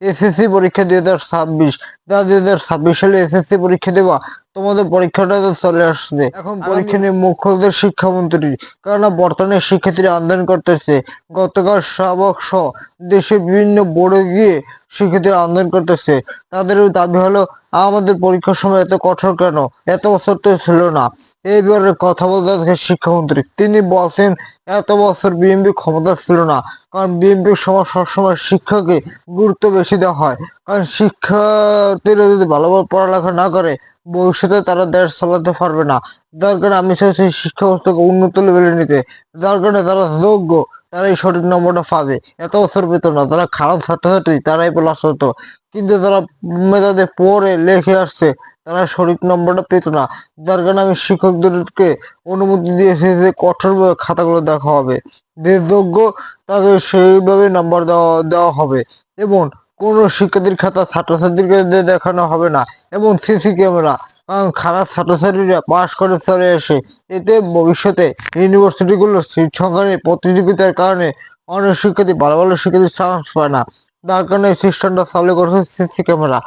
SSC পরীক্ষা 2026, যারা 2026 সালে এসএসসি পরীক্ষা দেবা, তোমাদের পরীক্ষাটা তো চলে আসছে। এখন পরীক্ষা নিয়ে মুখ্য হচ্ছে শিক্ষামন্ত্রী, কেননা বর্তমানে শিক্ষার্থীরা আন্দোলন করতেছে। গতকাল শাহবাগ সহ দেশের বিভিন্ন বোর্ডে গিয়ে শিক্ষার্থীরা আন্দোলন করতেছে। তাদের দাবি হলো, আমাদের পরীক্ষার সময় এত কঠোর কেন, এত বছর তো ছিল না। এইবারে কথা বলতে শিক্ষামন্ত্রী, তিনি বলছেন এত বছর বিএনপি ক্ষমতা ছিল না, কারণ বিএনপির সময় সবসময় শিক্ষাকে গুরুত্ব বেশি দেওয়া হয়। কারণ শিক্ষার্থীরা যদি ভালোভাবে পড়ালেখা না করে, ভবিষ্যতে তারা দেশ চালাতে পারবে না। যার কারণে আমি চাইছি শিক্ষা ব্যবস্থাকে উন্নত লেভেলে নিতে। যার কারণে তারা যোগ্য, তারাই সঠিক নম্বরটা পাবে। এত বছর পেত না, তারা খারাপ ছাত্রছাত্রী তারাই প্লাস হতো, কিন্তু তারা মেধাতে পড়ে লেখে আসছে, তারা সঠিক নম্বরটা পেত না। যার কারণে আমি শিক্ষকদেরকে অনুমতি দিয়েছি যে কঠোরভাবে খাতাগুলো দেখা হবে, যে যোগ্য তাকে সেইভাবে নাম্বার দেওয়া দেওয়া হবে। এবং কোন শিক্ষার্থীর খাতা ছাত্রছাত্রীকে দিয়ে দেখানো হবে না। এবং সিসি ক্যামেরা, কারণ খারাপ ছাত্রছাত্রীরা পাশ করে চলে আসে, এতে ভবিষ্যতে ইউনিভার্সিটিগুলোর সিট সংখ্যা নিয়ে প্রতিযোগিতার কারণে অনেক শিক্ষার্থী ভালো ভালো শিক্ষার্থী চান্স পায় না। যার কারণে এই সিস্টেমটা চালু করেছে সিসি ক্যামেরা।